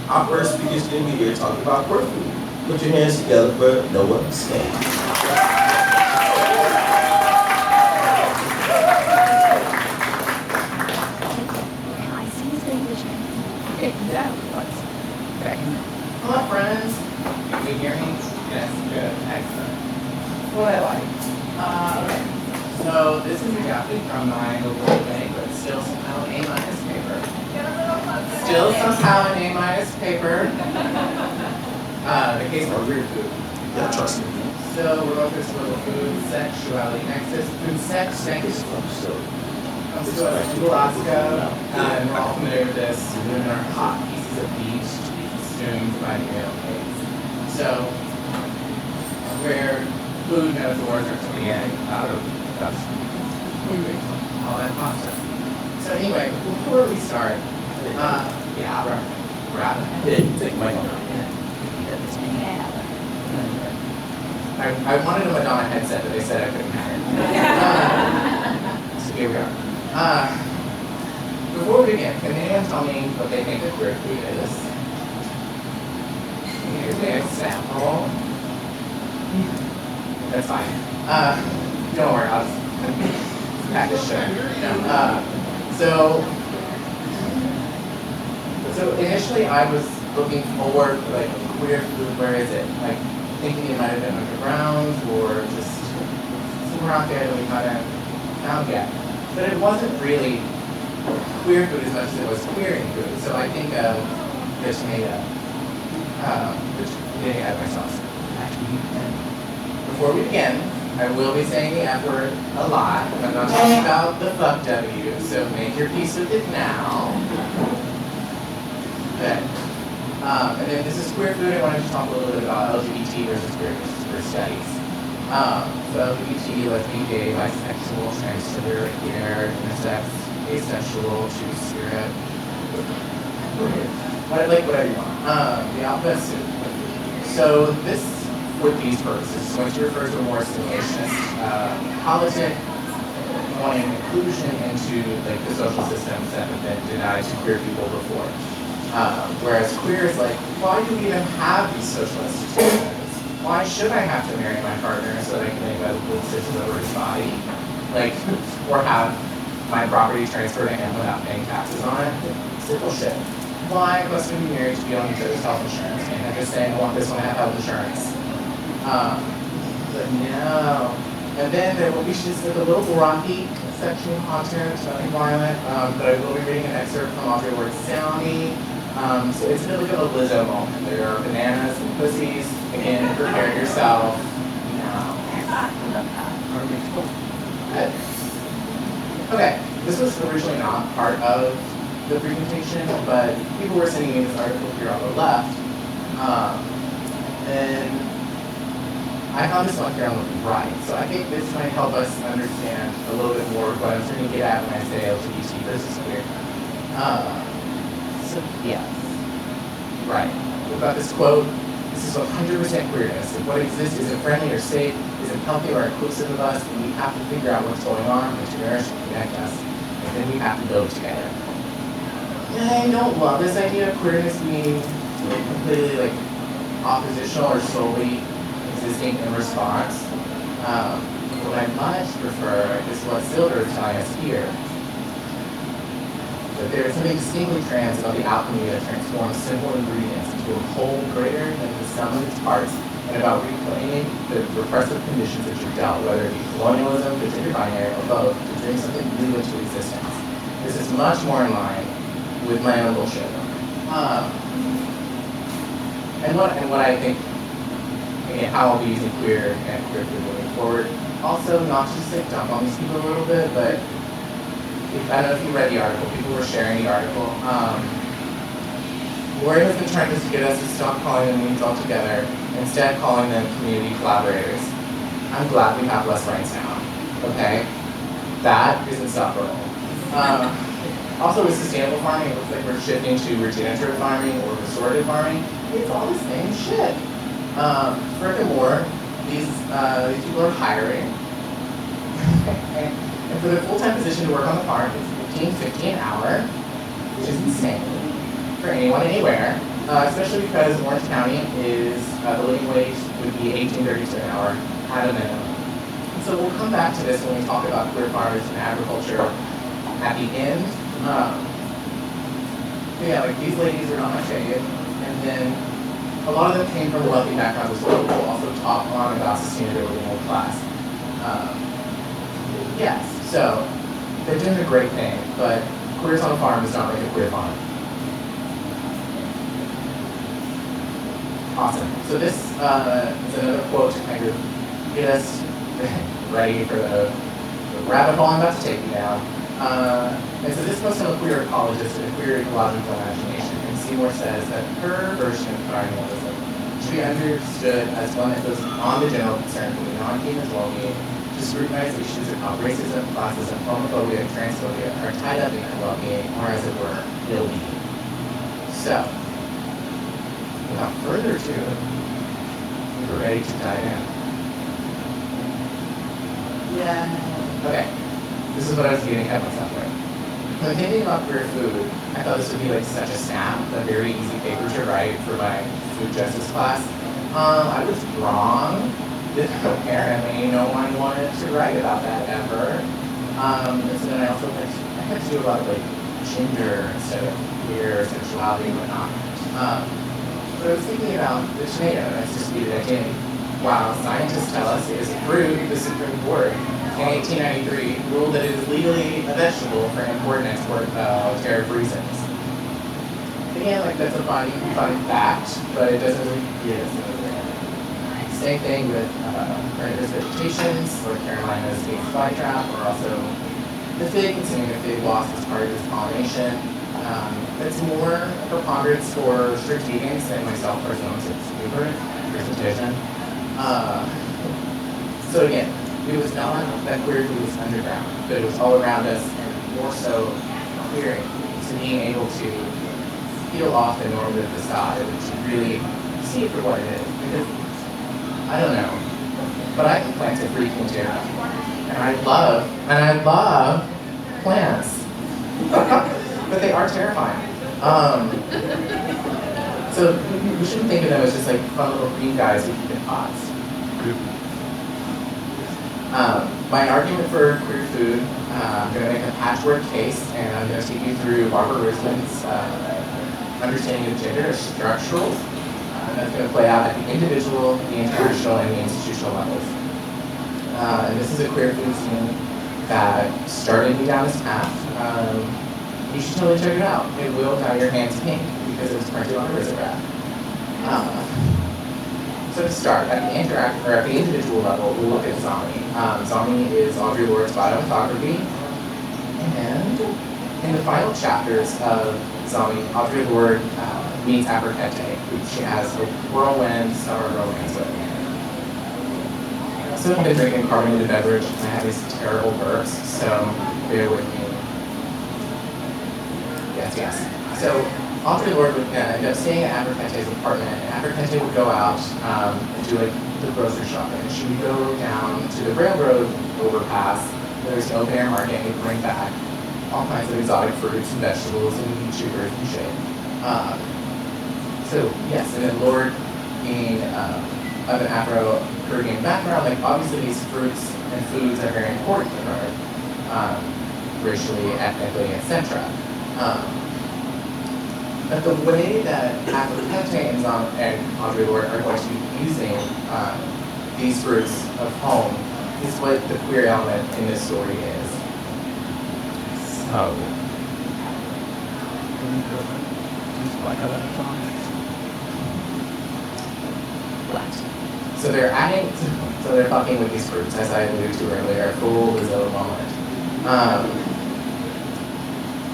Our first speaker is going to be here talking about queer food. Put your hands together for Noah Skate. Hello, friends. Can you hear me? Yes, good, excellent. What I like. Okay. So this is a graphic from my local bank, but still somehow an A- paper. Still somehow an A- paper. The case for weird food. Yeah, trust me. So we're going through this little food sexuality nexus. Food sex nexus. Comes to us to Alaska, and we're all familiar with this. We're in our hot pieces of beach to be consumed by the male gaze. So where food metaphors are coming in out of moving, all that hot stuff. So anyway, before we start, wrap it. Take my phone. I wanted a Madonna headset, but they said I couldn't have it. So here we are. Before we begin, can anyone tell me what they think of queer food is? Here's an example. That's fine. Don't worry, I'll just pack this shit. So initially I was looking forward to like queer food, where is it? Like thinking it might have been underground or just somewhere out there that we haven't found yet. But it wasn't really queer food as much as it was queering food. So I think fish tomato, which getting out of myself. Before we begin, I will be saying the F word a lot. I'm not talking about the fuck W, so make your peace with it now. Okay. And then this is queer food. I wanted to talk a little bit about LGBT versus queer studies. So LGBT, lesbian, gay, bisexual, transgender, queer, intersex, asexual, two-spirit, whatever you want. The alphabet soup. So this, with these purposes, is going to refer to a more assimilationist politic, wanting inclusion into like the social systems that have been denied to queer people before. Whereas queer is like, why do we even have these social institutions? Why should I have to marry my partner so that I can make a good decision over his body? Like, or have my property transferred to him without paying taxes on it? Simple shit. Why must we be married to be on each other's health insurance? And I'm just saying I want this one to have health insurance. But no. And then there will be just like a little rocky sexual content, nothing violent, but I will be reading an excerpt from Audrey Ward's Soundy. So it's a bit like a Lizzo moment. There are bananas and pussies. Again, prepare yourself. Okay, this was originally not part of the presentation, but people were sending me this article here on the left. And I found this one here on the right. So I think this might help us understand a little bit more of what I'm trying to get at when I say LGBT versus queer. So yeah, right. We've got this quote. This is 100% queerness. If what exists isn't friendly or safe, isn't healthy or inclusive of us, then we have to figure out what's going on and to nourish and connect us. And then we have to go together. And I don't love this idea of queerness being completely like oppositional or solely existing in response. What I much prefer is what Silver is telling us here. That there is something distinctly trans about the alchemy that transforms simple ingredients into a whole greater than the sum of its parts, and about reclaiming the repressive conditions that you've dealt, whether it be colonialism, the gender binary, or both, to bring something new into existence. This is much more in line with my own bullshit. And what I think, again, how I'll be using queer and queer food moving forward. Also, not just like dump on these people a little bit, but I don't know if you read the article. People were sharing the article. Lori has been trying to get us to stop calling them means altogether, instead calling them community collaborators. I'm glad we have less rights now. Okay, that is insufferable. Also, with sustainable farming, it looks like we're shifting to regenerative farming or restorative farming. It's all the same shit. Furthermore, these people are hiring. And for the full-time position to work on the farm, it's $15.50 an hour, which is insane for anyone, anywhere. especially because Orange County is, the living wage would be $18.32 an hour at a minimum. And so we'll come back to this when we talk about queer farmers and agriculture at the end. Yeah, like these ladies are not much shaded, and then a lot of them came from wealthy backgrounds as well. We'll also talk on about sustainability in middle class. Yes, so they're doing a great thing, but queers on a farm does not make a queer farm. Awesome. So this is another quote to kind of get us ready for the rabbit hole I'm about to take you down. And so this comes from a queer ecologist and a queer ecological imagination. And Seymour says that her version of environmentalism should be understood as one that goes on the general concern for the non-human well-being, to scrutinize issues of how racism, classism, homophobia, and transphobia are tied up in that well-being, or as it were, ill-being. So, without further ado, we're ready to dive in. Yeah. Okay. This is what I was getting ahead of myself with. When thinking about queer food, I thought this would be like such a snap, a very easy paper to write for my food justice class. I was wrong. Apparently, no one wanted to write about that ever. And so then I also had to do a lot of like gender instead of queer, sexuality, and whatnot. But I was thinking about the tomato and its disputed identity. Wow, scientists tell us it is a fruit. The Supreme Court in 1893 ruled that it is legally a vegetable for import and export tariff reasons. Again, like that's a fun fact, but it doesn't really get us anywhere. Same thing with carnivorous vegetations. North Carolina's being flytrap, or also the fig, consuming the fig wasp as part of its pollination. It's more a preponderance for strict vegans than myself, personally, it's super presentation. So again, it was not that queer food was underground, but it was all around us, and more so queering to being able to peel off the normative façade and to really see it for what it is. Because I don't know, but I can plant a freaking too, and I love plants, but they are terrifying. So we shouldn't think of them as just like fun little green guys who keep in pots. My argument for queer food, I'm going to make a patchwork case, and I'm going to take you through Barbara Ruslin's understanding of gender as structural. That's going to play out at the individual, the international, and the institutional levels. And this is a queer food scene that started me down this path. You should totally check it out. It will dye your hands pink because it was printed on a risograph. So to start, at the individual level, we'll look at Zombie. Zombie is Audre Lorde's biomythography, and in the final chapters of Zombie, Audre Lorde meets Abercrombie, who she has a whirlwind summer romance with. So I've been drinking carbonated beverage, and I have these terrible burps, so bear with me. Yes. So Audre Lorde would end up staying at Abercrombie's apartment, and Abercrombie would go out and do like the grocery shopping. And she would go down to the railroad overpass. There's an open air market, and would bring back all kinds of exotic fruits and vegetables and sugars and shit. So yes, and then Lorde being of an Afro-Caribbean background, like obviously these fruits and foods are very important to her, racially, ethnically, etc. But the way that Abercrombie and Audre Lorde are going to be using these fruits of home is what the queer element in this story is. So, so they're fucking with these fruits, as I alluded to earlier, full Lizzo moment.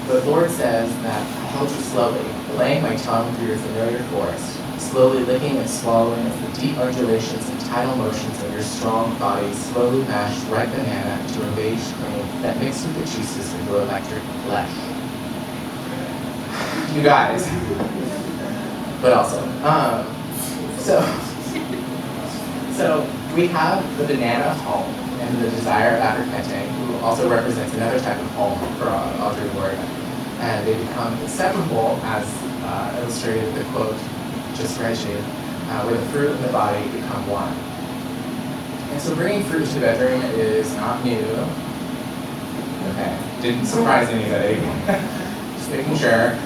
But Lorde says that I held you slowly, laying my tongue through your familiar forest, slowly licking and swallowing as the deep undulations and tidal motions of your strong body slowly mashed ripe banana into a beige cream that mixed with the juices into electric flesh. You guys. But also, so we have the banana of home and the desire of Abercrombie, who also represents another type of home for Audre Lorde, and they become inseparable as illustrated with the quote just read you, where the fruit and the body become one. And so bringing fruit to the bedroom is not new. Okay, didn't surprise anybody. Just making sure.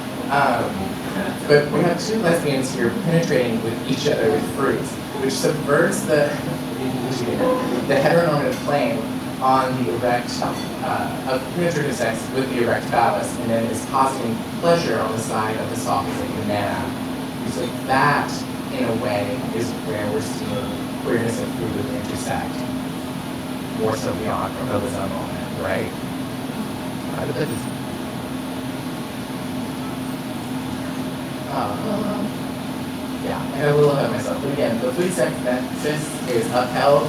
But we have two lesbians here penetrating with each other with fruits, which subverts the heteronormative plane on the erect, of penetrative sex with the erect phallus, and then is causing pleasure on the side of the soft and manna. So that, in a way, is where we're seeing queerness and fluid intersect. More so beyond from the zone moment, right? Yeah, I got a little ahead of myself. But again, the fluid sex nexus is upheld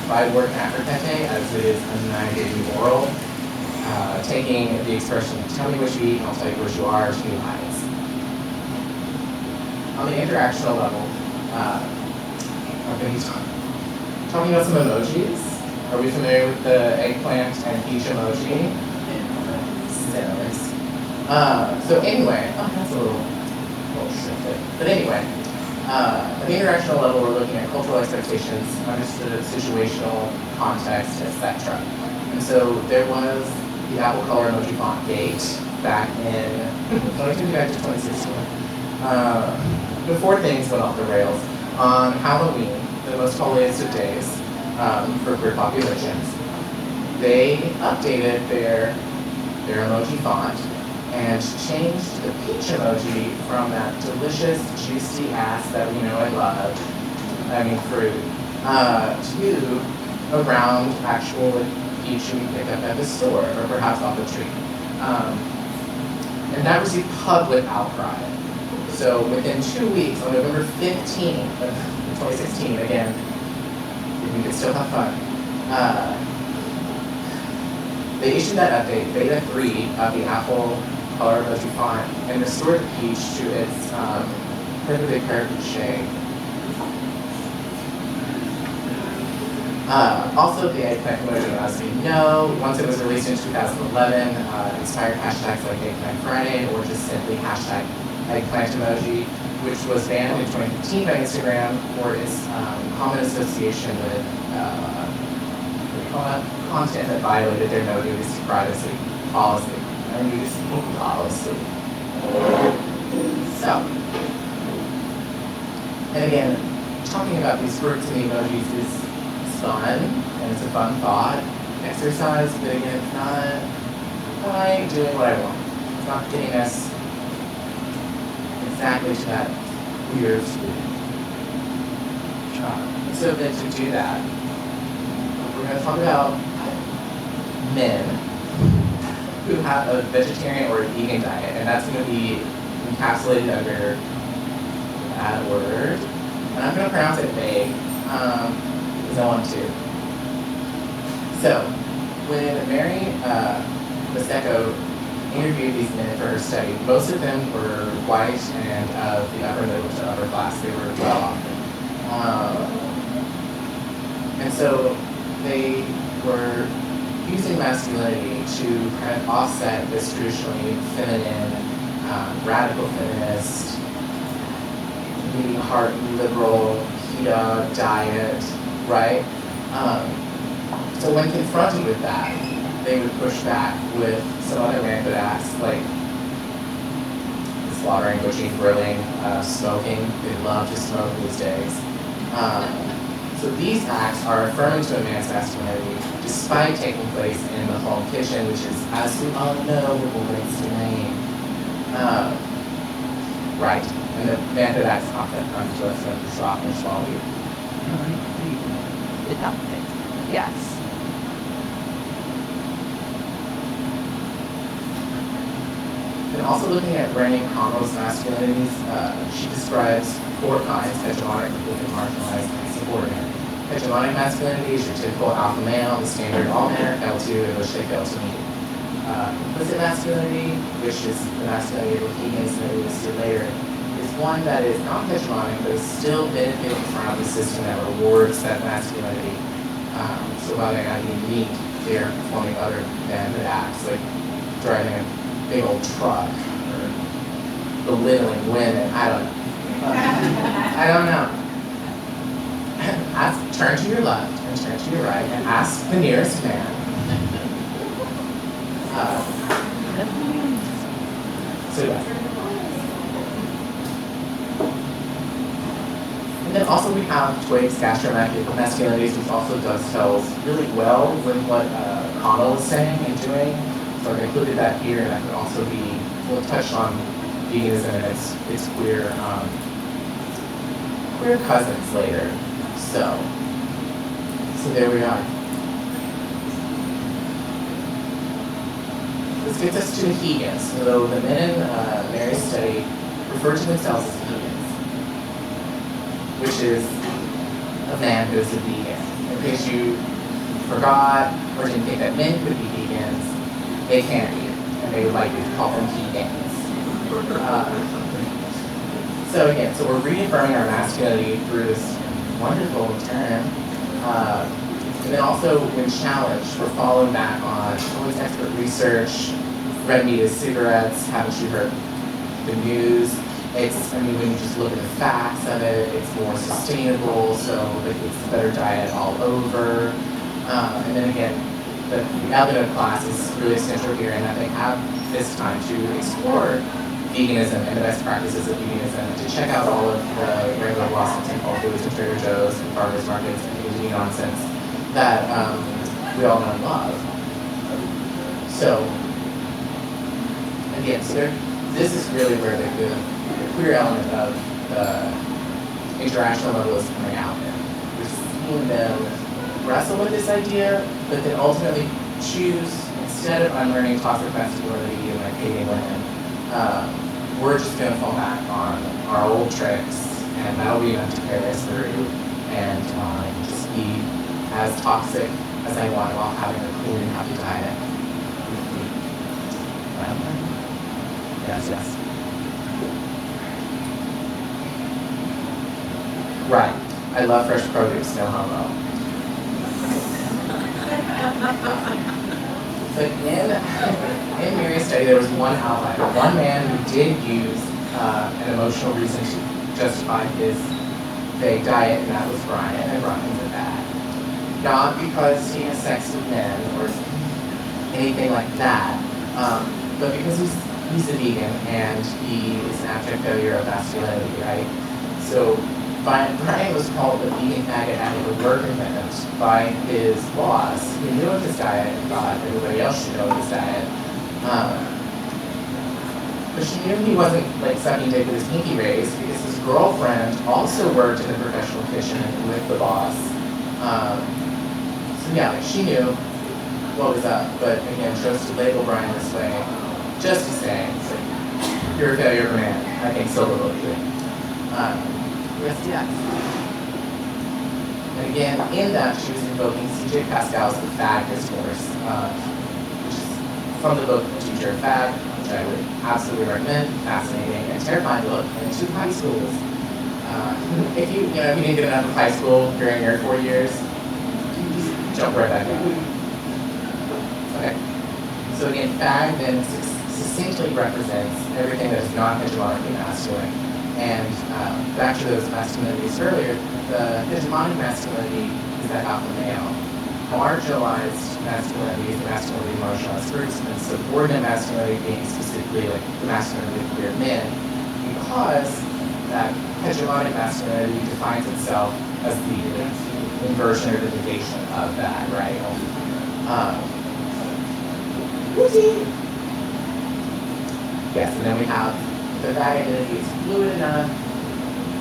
by the word appertente as it is undeniably moral, taking the expression, tell me what you eat and I'll tell you what you are, to new heights. On the interactional level, I'm going to be talking about some emojis. Are we familiar with the eggplant and peach emoji? So anyway, that's a little shifted. But anyway, at the interactional level, we're looking at cultural expectations, understood situational context, etc. And so there was the Apple Color emoji font gate back in, let me back to 2016. Before things went off the rails, on Halloween, the most holiest of days for queer populations, they updated their emoji font and changed the peach emoji from that delicious, juicy ass that we know and love, fruit, to a round, actual peach you pick up at the store, or perhaps off the tree. And that received public outcry. So within 2 weeks, on November 15th of 2016, again, we could still have fun, they issued that update, Beta 3 of the Apple Color emoji font, and restored the peach to its perfectly perfect shade. Also, the eggplant emoji, as we know, once it was released in 2011, inspired hashtags like Eggplant Friday or just simply hashtag eggplant emoji, which was banned in 2015 by Instagram for its common association with content that violated their no nudity privacy policy. No nudity policy. So, and again, talking about these fruits and emojis is fun, and it's a fun thought exercise, but again, it's not quite doing what I want. It's not getting us exactly to that weird sweet. So then to do that, we're going to talk about men who have a vegetarian or a vegan diet, and that's going to be encapsulated under that word. And I'm going to pronounce it vague, because I want to. So, when Mary Maseko interviewed these men for her study, most of them were white and of the upper middle to upper class. They were well off. And so they were using masculinity to kind of offset this traditionally feminine, radical feminist, beating heart liberal, keto diet, right? So when confronted with that, they would push back with some other rampant acts like slaughtering, butchering, grilling, smoking. They love to smoke these days. So these acts are affirming to a man's masculinity despite taking place in the home kitchen, which is, as we all know, a woman's domain. Right. And the rampant acts often unjust and softness while we Yes. And also looking at Brené Brown's masculinities, she describes 4 kinds: hegemonic, marginalized, and subordinate. Hegemonic masculinity is your typical alpha male, the standard all men are L2 in which they fail to meet. Implicit masculinity, which is the masculinity of Hegel's that we will see later, is one that is not hegemonic but is still benefiting from the system that rewards that masculinity. So while they're not unique, they're performing other than the acts, like driving a big old truck or belittling women. I don't know. I don't know. Turn to your left and turn to your right and ask the nearest man. So yeah. And then also we have Twaig's masculinities, which also dovetails really well with what Connell was saying and doing. So I've included that here, and that could also be, we'll touch on veganism and its queer cousins later. So there we are. This gets us to the Hegans. So the men in Mary's study refer to themselves as Hegans, which is a man who is a vegan. In case you forgot or didn't think that men could be vegans, they can be, and they would like you to call them Hegans. So again, so we're reaffirming our masculinity through this wonderful term. And then also, when challenged, we're falling back on always expert research, red meat is cigarettes, haven't you heard the news? When you just look at the facts of it, it's more sustainable, so it's a better diet all over. And then again, the element class is really essential here, and that they have this time to explore veganism and the best practices of veganism, to check out all of the regular Washington Whole Foods and Trader Joe's and farmers markets and community nonsense that we all know and love. So, again, this is really where the queer element of the interactional level is coming out. We're seeing them wrestle with this idea, but then ultimately choose, instead of unlearning toxic masculinity and like hating women, we're just going to fall back on our old tricks, and that'll be enough to carry us through, and just be as toxic as I want while having a clean and happy diet. Yes. Right. I love fresh produce, no homo. But in Mary's study, there was one outlier, one man who did use an emotional reason to justify his vague diet, and that was Brian, and Brian's a bad. Not because he has sex with men or anything like that, but because he's a vegan and he is an abject failure of masculinity, right? So Brian was called a vegan faggot at a work event by his boss, who knew of his diet and thought everybody else should know of his diet. But she knew he wasn't like sucking dick with his pinky raised because his girlfriend also worked in the professional kitchen with the boss. So yeah, she knew what was up, but again, chose to label Brian this way, just to say, you're a failure of a man. I think so will you. Yes. And again, in that, she was invoking C.J. Pascal's The Fag Discourse, which is from the book The Teacher of Fag, which I would absolutely recommend. Fascinating and terrifying look into high schools. If you didn't get enough of high school during your 4 years, just jump right back in. Okay. So again, fag then succinctly represents everything that is not hegemonically masculine. And back to those masculinities earlier, the hegemonic masculinity is that alpha male. Marginalized masculinity is the masculinity of marginalized groups, and subordinate masculinity being specifically like the masculinity of queer men, because that hegemonic masculinity defines itself as the inversion or the negation of that, right? Yes, and then we have the fag identity is fluid enough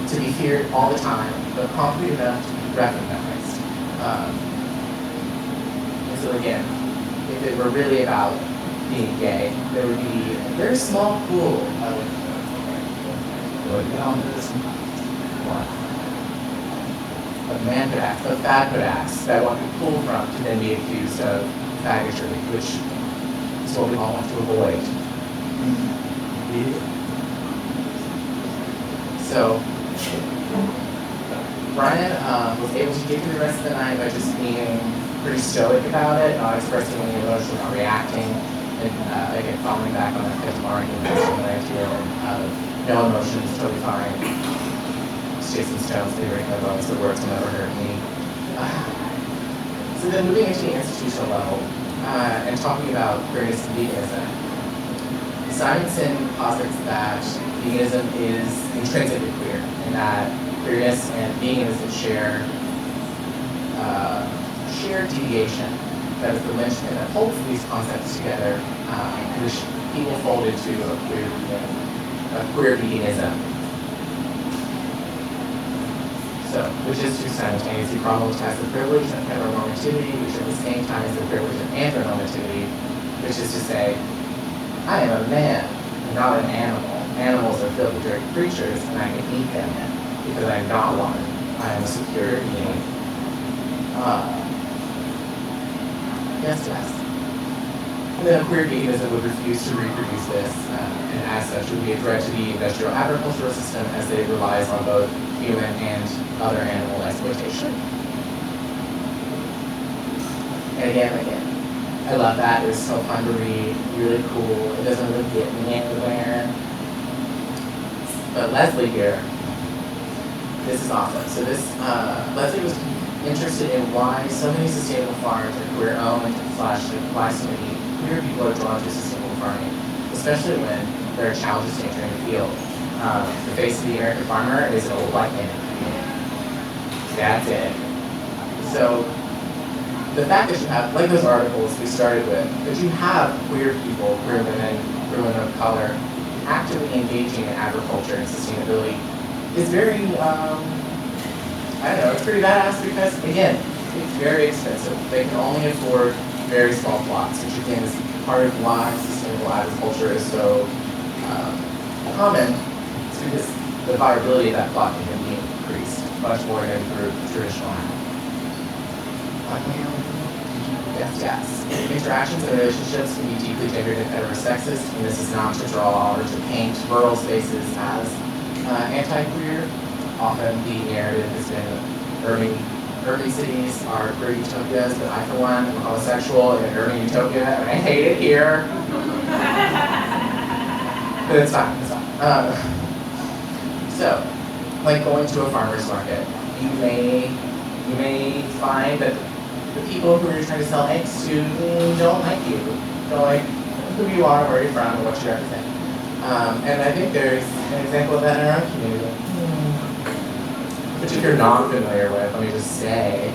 to be feared all the time, but concrete enough to be recognized. And so again, if it were really about being gay, there would be a very small pool of manhood acts, of fadhood acts that one could pull from to then be accused of faggotry, which is what we all want to avoid. So, Brian was able to get through the rest of the night by just being pretty stoic about it, not expressing any emotion, not reacting, and again, following back on that hegemonic and masculine idea of no emotions, totally fine. Sticks and stones, they break my bones, the words will never hurt me. So then moving into the institutional level, and talking about queerness and veganism, Simonson posits that veganism is intrinsically queer, and that queerness and veganism share shared deviation. That is the linchpin that holds these concepts together, which people fold into a queer veganism. So, which is to simultaneously problematize the privilege of heteronormativity, which at the same time is the privilege of anthronormativity, which is to say, I am a man, not an animal. Animals are filthy, dirty creatures, and I can eat them because I'm not one. I am a superior being. Yes. And then a queer veganism would refuse to reproduce this, and as such would be a threat to the industrial agricultural system as it relies on both human and other animal exploitation. And again, I love that. It was so fun to read, really cool. It doesn't really get me anywhere. But Leslie here, this is awesome. So this, Leslie was interested in why so many sustainable farms are queer-owned / why so many queer people are drawn to sustainable farming, especially when there are challenges to entering the field. The face of the American farmer is an old white man. That's it. So the fact that you have, like those articles we started with, that you have queer people, queer women of color, actively engaging in agriculture and sustainability is very, it's pretty badass because, again, it's very expensive. They can only afford very small plots, which again is part of why sustainable agriculture is so common. It's because the viability of that plot can be increased much more than through traditional agriculture. Yes. Interactions and relationships can be deeply gendered and heterosexist, and this is not to draw or to paint rural spaces as anti-queer. Often the narrative has been urban cities are queer utopias, but I, for one, am homosexual in an urban utopia, and I hate it here. But it's fine. So, like going to a farmer's market, you may find that the people who you're trying to sell eggs to don't like you. Don't like who you are, where you're from, or what you represent. And I think there's an example of that in our own community. Which if you're not familiar with, let me just say,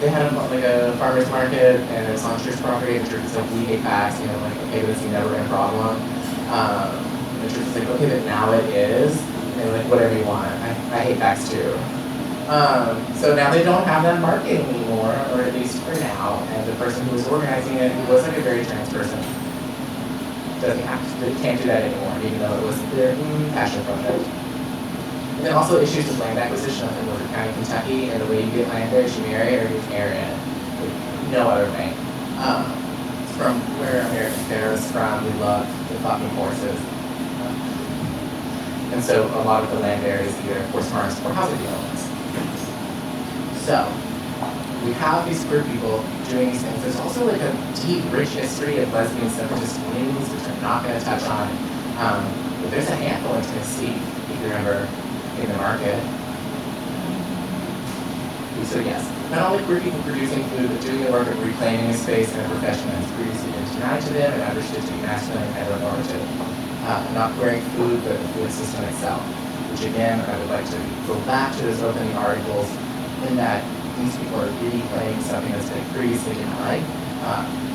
they had a farmer's market, and it's on church property, and the church is like, we hate facts, okay, but it's never been a problem. And the church is like, okay, but now it is. And they're like, whatever you want. I hate facts too. So now they don't have that market anymore, or at least for now, and the person who was organizing it, who was like a very trans person, can't do that anymore, even though it was their passion project. And then also issues with land acquisition up in Wilford County, Kentucky, and the way you get land there is you marry or you marry it. No other way. From where American Pharaohs from, we love the fucking horses. And so a lot of the land there is either horse farms or housing developments. So we have these queer people doing these things. There's also like a deep, rich history of lesbian separatist communities, which I'm not going to touch on. But there's a handful in Tennessee, if you remember, in the market. So yes, not only queer people producing food, but doing the work of reclaiming a space and a profession that's previously been denied to them and understood to be masculine and heteronormative. Not queering food, but the food system itself. Which again, I would like to go back to those opening articles in that these people are reclaiming something that's been previously denied,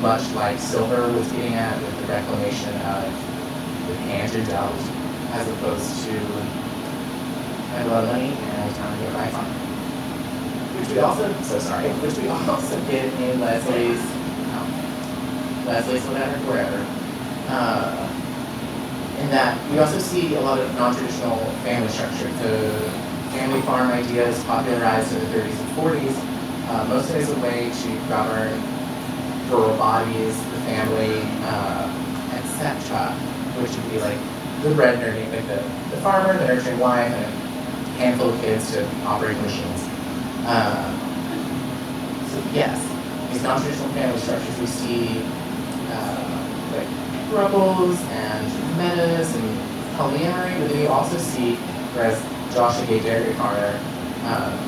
much like Silver was getting at with the reclamation of the antidote, as opposed to I have a lot of money and time to get my farm. Which we also get in Leslie's whatever. In that we also see a lot of non-traditional family structure. The family farm idea is popularized in the 30s and 40s, mostly as a way to govern rural bodies, the family, etc., which would be like the breadwinner, like the farmer, the nurturing wife, and a handful of kids to operate machines. So yes, these non-traditional family structures we see like throubles and metas and polyamory, but then you also see, whereas Joshua Gay Dairy Farmer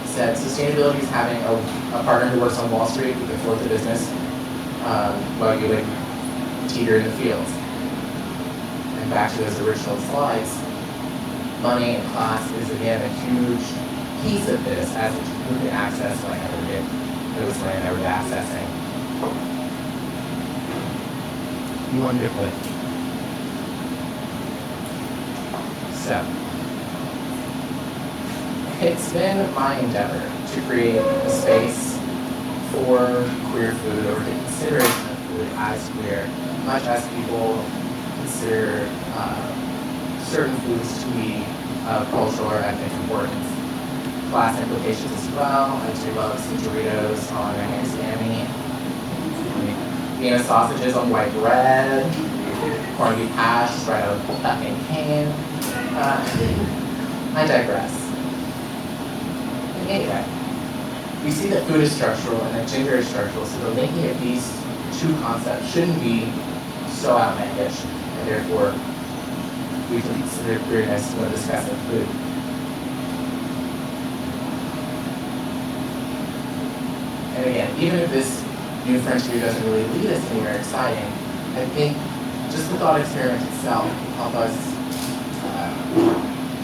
said, sustainability is having a partner who works on Wall Street who can float the business while you like teeter in the fields. And back to those original slides, money and class is again a huge piece of this as who can access land or get those land or accessing. Wonderful. So, it's been my endeavor to create a space for queer food or the consideration of food as queer, much as people consider certain foods to be of cultural or ethnic importance. Class implications as well. I do love some Doritos on my hand Sammy. Vienna sausages on white bread. Corned beef hash right out of a fucking can. I digress. Anyway, we see that food is structural and that gender is structural, so the linking of these two concepts shouldn't be so outlandish, and therefore we can consider queerness when discussing food. And again, even if this new frontier doesn't really lead us anywhere exciting, I think just the thought experiment itself can help us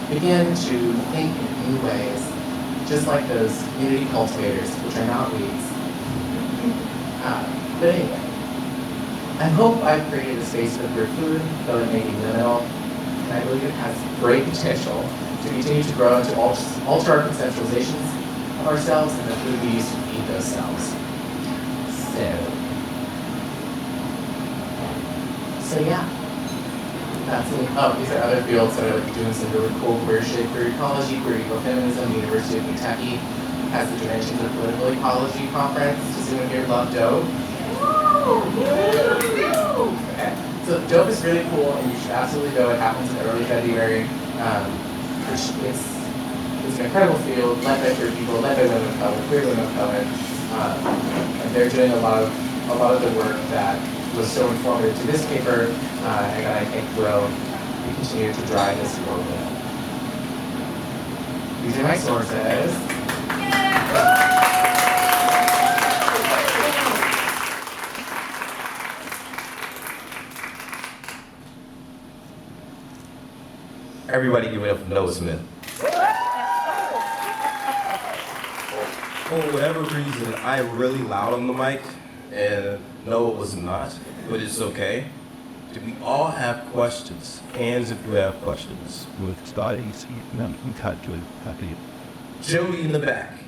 begin to think in new ways, just like those community cultivators, which are not weeds. But anyway, I hope I've created a space for queer food, though it may be liminal, and I believe it has great potential to continue to grow and to alter our conceptualizations of ourselves and the food we use to feed those selves. So yeah. These are other fields that are doing some really cool queer shit. Queer ecology, queer ecofeminism. The University of Kentucky has the Dimensions of Political Ecology conference. Does anyone here love dope? Okay. So dope is really cool, and you should absolutely go. It happens in early February. It's an incredible field, led by queer people, led by women of color, queer women of color, and they're doing a lot of the work that was so informative to this paper, and that I think will continue to drive this forward. These are my sources. Everybody give it up for Noah Smith. For whatever reason, I'm really loud on the mic, and Noah was not, but it's okay. Do we all have questions? Hands if you have questions. With studies, Jody in the back.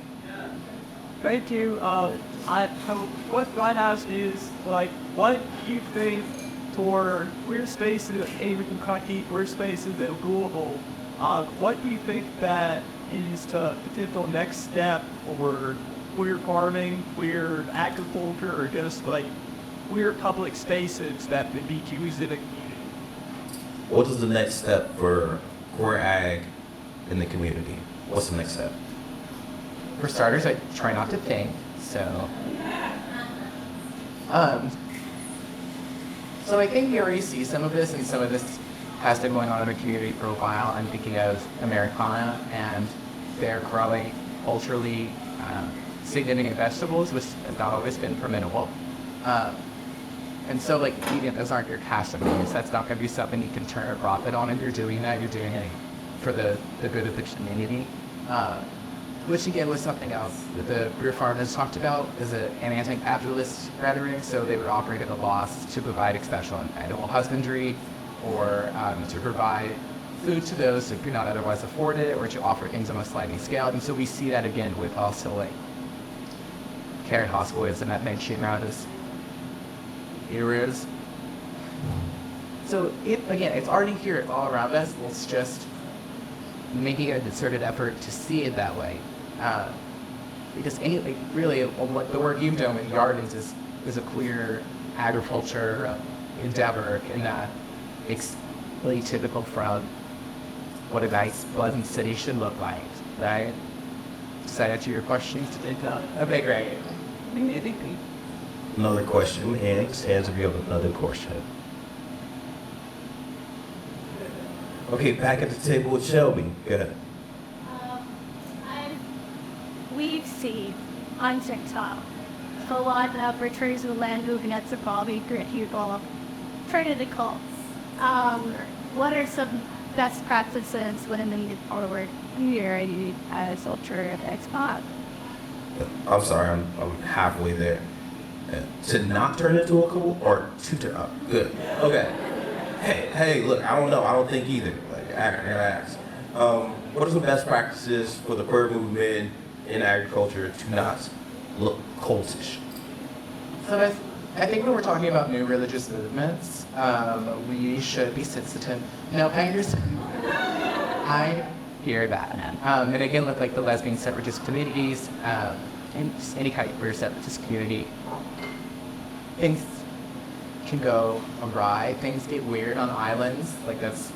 Thank you. What I'd ask is, like, what do you think for queer spaces in Kentucky, queer spaces in Louisville, what do you think that is the potential next step for queer farming, queer agriculture, or just like queer public spaces that would be used in a community? What is the next step for queer ag in the community? What's the next step? For starters, I try not to think, so. So I think we already see some of this, and some of this has been going on in the community for a while. I'm thinking of Americana and their growing culturally significant vegetables, which have not always been fermentable. And so, like, eating those aren't your cash meals. That's not going to be something you can turn a profit on if you're doing that. You're doing it for the good of the community. Which, again, was something else that the queer farmers talked about as an anti-capitalist rhetoric. So they would operate at a loss to provide exceptional animal husbandry or to provide food to those who could not otherwise afford it, or to offer things on a sliding scale. And so we see that again with also, like, carrot hospitalism that makes you around us. Areas. So it's already here, it's all around us. It's just making a concerted effort to see it that way. Because really, what the work you've done with gardens is a queer agriculture endeavor, and that it's really typical from what a nice, pleasant city should look like, right? Does that answer your question? Okay, great. Another question, hands if you have another question. Okay, back at the table with Shelby. Go ahead. We've seen on TikTok a lot of portrays of land moving anthropology, people, trinity cults. What are some best practices when moving forward here as alternative expot? I'm sorry, I'm halfway there. To not turn into a cult or to turn up? Good. Okay. Hey, look, I don't know. I don't think either. Like, I gotta ask. What are some best practices for the queer movement in agriculture to not look cultish? So I think when we're talking about new religious movements, we should be sensitive. No, I hear that. And again, with like the lesbian separatist communities, and just any kind of queer separatist community, things can go awry. Things get weird on islands. Like that's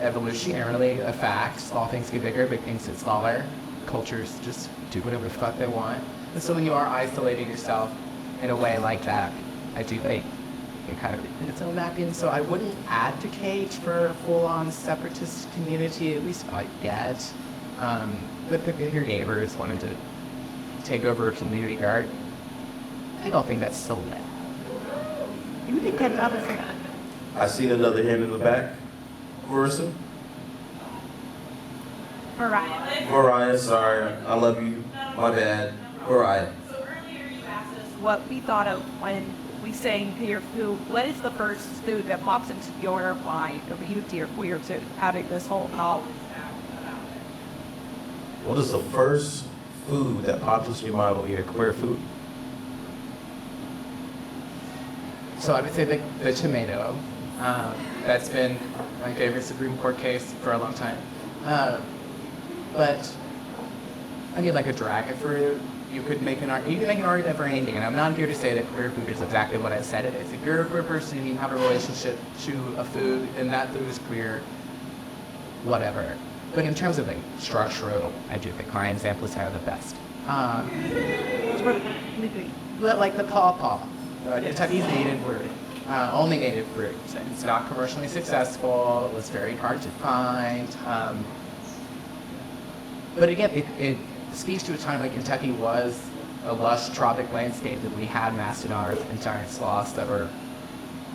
evolutionarily a fact. Small things get bigger, big things get smaller. Cultures just do whatever the fuck they want. And so when you are isolating yourself in a way like that, I do think it kind of its own mapping. So I wouldn't advocate for a full-on separatist community, at least not yet. But if your neighbors wanted to take over a community guard, I don't think that's so bad. You think that's other thing? I seen another hand in the back. Marissa? Mariah, sorry. I love you. My bad. Mariah. So earlier you asked us what we thought of when we say queer food. What is the first food that pops into your mind of you to your queer to having this whole knowledge about it? What is the first food that pops into your mind when you hear queer food? So I would say the tomato. That's been my favorite Supreme Court case for a long time. But I mean, like a dragon fruit, you could make an argument for anything. And I'm not here to say that queer food is exactly what I said it is. If you're a queer person and you have a relationship to a food and that food is queer, whatever. But in terms of like structural, I do think my examples are the best. Like the pawpaw, Kentucky's native fruit, only native fruit. It's not commercially successful. It was very hard to find. But again, it speaks to a time when Kentucky was a lush tropic landscape that we had mastodons and giant sloths that were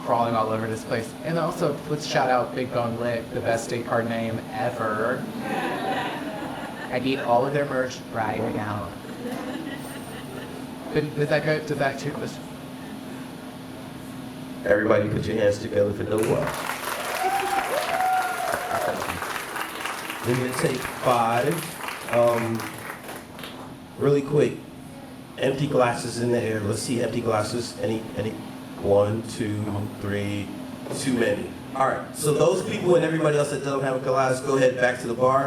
crawling all over this place. And also, let's shout out Big Bone Lick, the best state park name ever. I need all of their merch right now. Does that go to that too? Everybody put your hands together for Noah. We're gonna take 5. Really quick. Empty glasses in the air. Let's see empty glasses. Any? 1, 2, 3. Too many. All right. So those people and everybody else that don't have a glass, go ahead back to the bar.